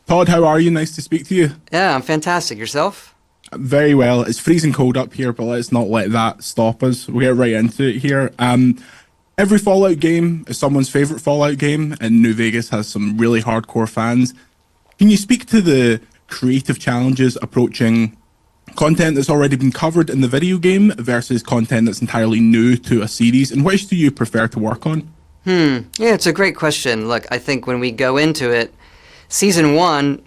Todd, how are you? Nice to speak to you. Yeah, I'm fantastic. Yourself? Very well. It's freezing cold up here, but let's not let that stop us. We'll get right into it here. Every Fallout game is someone's favorite Fallout game, and New Vegas has some really hardcore fans. Can you speak to the creative challenges approaching content that's already been covered in the video game versus content that's entirely new to a series, and which do you prefer to work on? Yeah, it's a great question. Look, I think when we go into it, season one,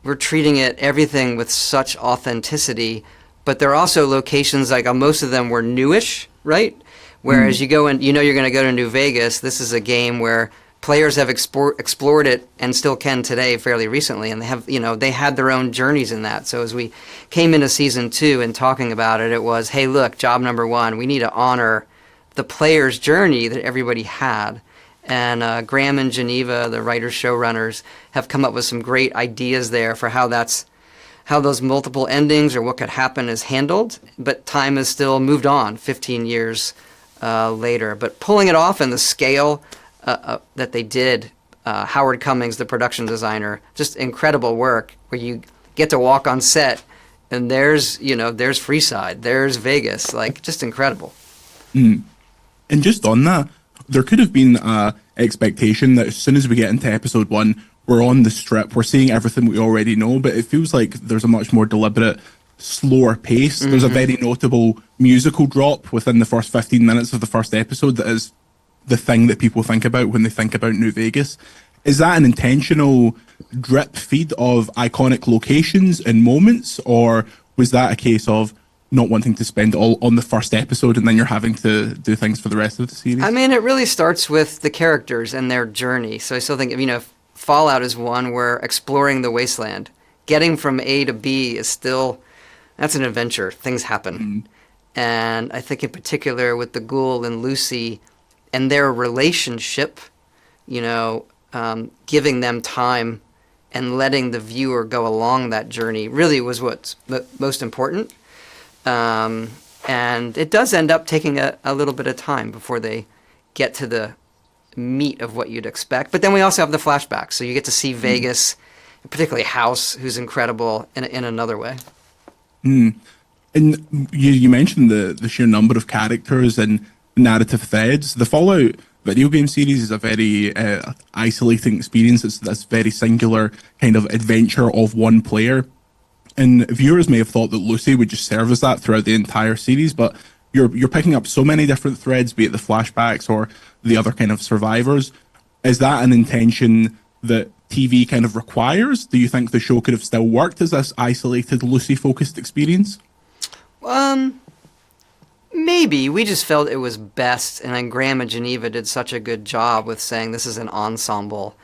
we're treating it everything with such authenticity, but there are also locations like most of them were newish, right? Whereas you go and you know you're going to go to New Vegas. This is a game where players have explored it and still can today fairly recently, and they had their own journeys in that. So as we came into season two and talking about it, it was, hey, look, job number one, we need to honor the player's journey that everybody had. And Graham and Geneva, the writers, showrunners, have come up with some great ideas there for how those multiple endings or what could happen is handled. But time has still moved on 15 years later. But pulling it off in the scale that they did, Howard Cummings, the production designer, just incredible work where you get to walk on set and there's Freeside, there's Vegas, like just incredible. And just on that, there could have been a expectation that as soon as we get into episode one, we're on the strip, we're seeing everything we already know, but it feels like there's a much more deliberate, slower pace. There's a very notable musical drop within the first 15 minutes of the first episode that is the thing that people think about when they think about New Vegas. Is that an intentional drip feed of iconic locations and moments, or was that a case of not wanting to spend all on the first episode and then you're having to do things for the rest of the series? I mean, it really starts with the characters and their journey. So I still think, Fallout is one where exploring the wasteland, getting from A to B that's an adventure. Things happen. And I think in particular with the Ghoul and Lucy and their relationship, giving them time and letting the viewer go along that journey really was what's the most important. And it does end up taking a little bit of time before they get to the meat of what you'd expect. But then we also have the flashbacks, so you get to see Vegas, particularly House, who's incredible in another way. And you mentioned the sheer number of characters and narrative threads. The Fallout video game series is a very isolating experience. It's this very singular kind of adventure of one player. And viewers may have thought that Lucy would just serve as that throughout the entire series, but you're picking up so many different threads, be it the flashbacks or the other kind of survivors. Is that an intention that TV kind of requires? Do you think the show could have still worked as this isolated Lucy-focused experience? Maybe. We just felt it was best, and then Graham and Geneva did such a good job with saying this is an ensemble.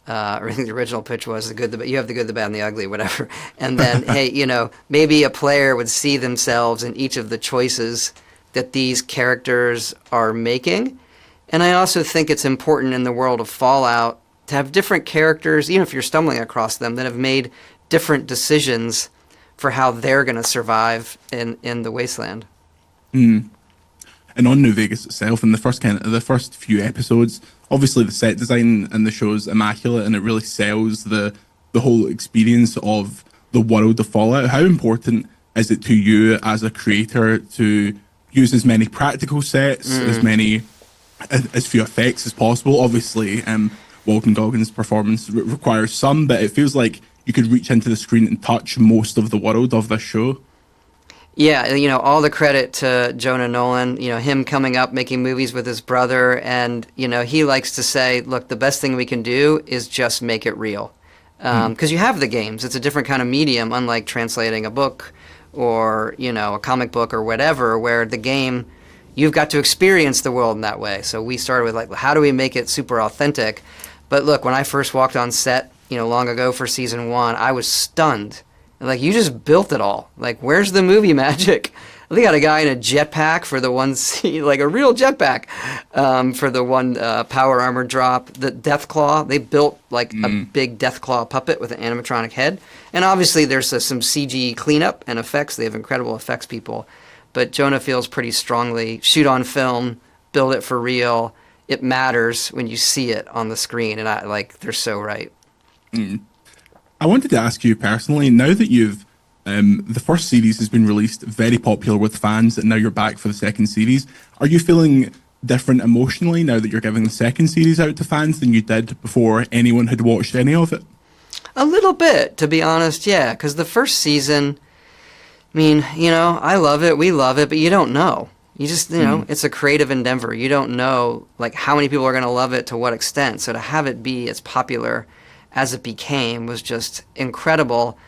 Or I think the original pitch was you have the good, the bad, and the ugly, whatever. And then, hey, maybe a player would see themselves in each of the choices that these characters are making. And I also think it's important in the world of Fallout to have different characters, even if you're stumbling across them, that have made different decisions for how they're going to survive in the wasteland. And on New Vegas itself, in the first few episodes, obviously the set design in the show is immaculate, and it really sells the whole experience of the world of Fallout. How important is it to you as a creator to use as many practical sets, as few effects as possible? Obviously, Walton Goggins' performance requires some, but it feels like you could reach into the screen and touch most of the world of this show. Yeah, all the credit to Jonah Nolan, him coming up, making movies with his brother, and, he likes to say, look, the best thing we can do is just make it real. Because you have the games. It's a different kind of medium, unlike translating a book or, a comic book or whatever, where the game, you've got to experience the world in that way. So we started with, how do we make it super authentic? But look, when I first walked on set, long ago for season one, I was stunned. You just built it all. Where's the movie magic? They got a guy in a jetpack for the one scene, a real jetpack, for the one power armor drop. The Deathclaw, they built a big Deathclaw puppet with an animatronic head. And obviously there's some CG cleanup and effects. They have incredible effects people. But Jonah feels pretty strongly, shoot on film, build it for real. It matters when you see it on the screen. And they're so right. I wanted to ask you personally, now that the first series has been released, very popular with fans, and now you're back for the second series, are you feeling different emotionally now that you're giving the second series out to fans than you did before anyone had watched any of it? A little bit, to be honest, yeah, because the first season, I mean, I love it, we love it, but you don't know. You just, it's a creative endeavor. You don't know, like, how many people are going to love it, to what extent. So to have it be as popular as it became was just incredible.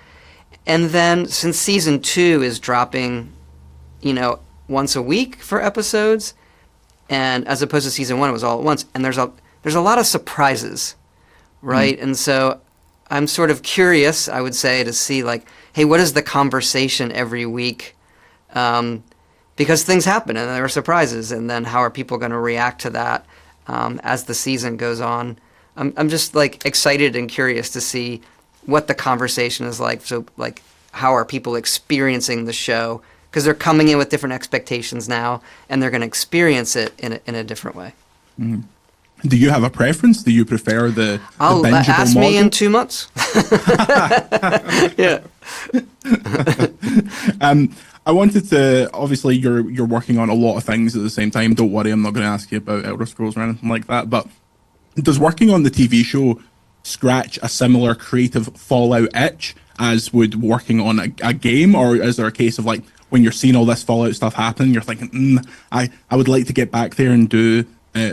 And then since season 2 is dropping, once a week for episodes, and as opposed to season 1, it was all at once, and there's a lot of surprises, right? And so I'm sort of curious, I would say, to see, like, hey, what is the conversation every week? Because things happen and there are surprises, and then how are people going to react to that as the season goes on? I'm just, like, excited and curious to see what the conversation is like. So, like, how are people experiencing the show? Because they're coming in with different expectations now, and they're going to experience it in a different way. Mm. Do you have a preference? Do you prefer the bingeable ask model? me in 2 months. Yeah. I wanted to, obviously you're working on a lot of things at the same time. Don't worry, I'm not going to ask you about Elder Scrolls or anything like that. But does working on the TV show scratch a similar creative Fallout itch as would working on a game? Or is there a case of, like, when you're seeing all this Fallout stuff happen, you're thinking, I would like to get back there and do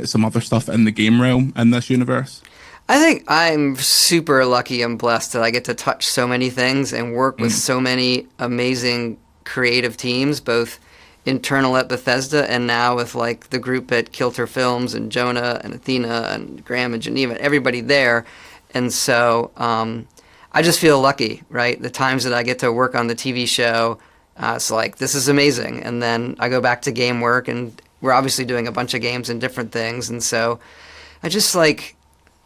some other stuff in the game realm in this universe? I think I'm super lucky and blessed that I get to touch so many things and work with so many amazing creative teams, both internal at Bethesda and now with, like, the group at Kilter Films and Jonah and Athena and Graham and Geneva, everybody there. And so I just feel lucky, right? The times that I get to work on the TV show, it's like, this is amazing. And then I go back to game work, and we're obviously doing a bunch of games and different things. And so I just, like,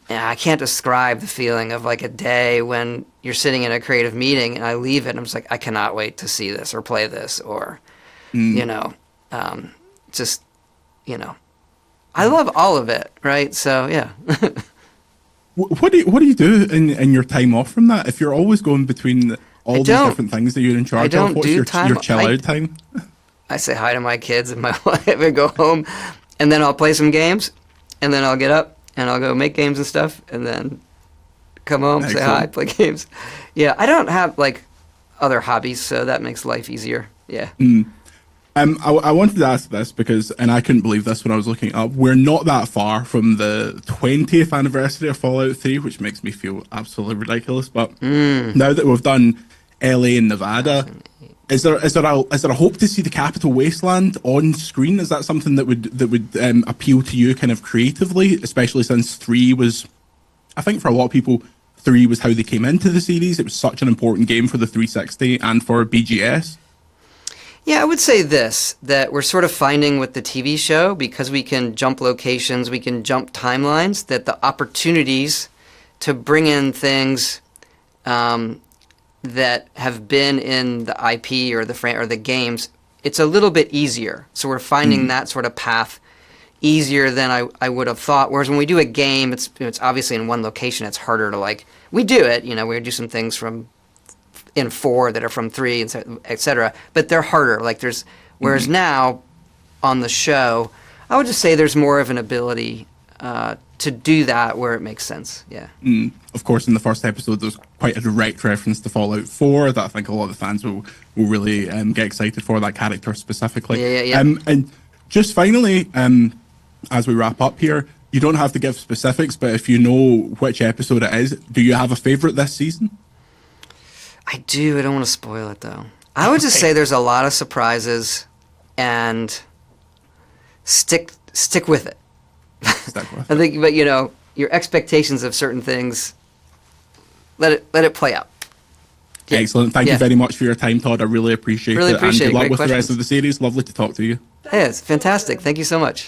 I can't describe the feeling of, like, a day when you're sitting in a creative meeting and I leave it and I'm just like, I cannot wait to see this or play this or, just, I love all of it, right? So, yeah. What do you do in your time off from that? If you're always going between all these different things that you're in charge of, what's your chill out time? I say hi to my kids and my wife and go home, and then I'll play some games, and then I'll get up and I'll go make games and stuff, and then come home, say hi, play games. Yeah, I don't have, like, other hobbies, so that makes life easier. Yeah. I wanted to ask this because, and I couldn't believe this when I was looking it up, we're not that far from the 20th anniversary of Fallout 3, which makes me feel absolutely ridiculous. But now that we've done LA and Nevada, is there a hope to see the Capital Wasteland on screen? Is that something that would appeal to you kind of creatively, especially since 3 was, I think for a lot of people, 3 was how they came into the series. It was such an important game for the 360 and for BGS. Yeah, I would say this, that we're sort of finding with the TV show, because we can jump locations, we can jump timelines, that the opportunities to bring in things that have been in the IP or the games, it's a little bit easier. So we're finding that sort of path easier than I would have thought. Whereas when we do a game, it's obviously in one location. It's harder to, like, we do it, we do some things in 4 that are from 3, and et cetera, but they're harder. Like, whereas now on the show, I would just say there's more of an ability to do that where it makes sense. Yeah. Of course, in the first episode, there's quite a direct reference to Fallout 4 that I think a lot of the fans will really get excited for, that character specifically. Yeah. And just finally, as we wrap up here, you don't have to give specifics, but if you know which episode it is, do you have a favorite this season? I do. I don't want to spoil it, though. I would just say there's a lot of surprises, and stick with it. Stick with I think, but your expectations of certain things, let it play out. Yeah. Excellent. Thank you very much for your time, Todd. I really appreciate it. And good luck with the rest of the series. Lovely to talk to you. Yeah, it's fantastic. Thank you so much.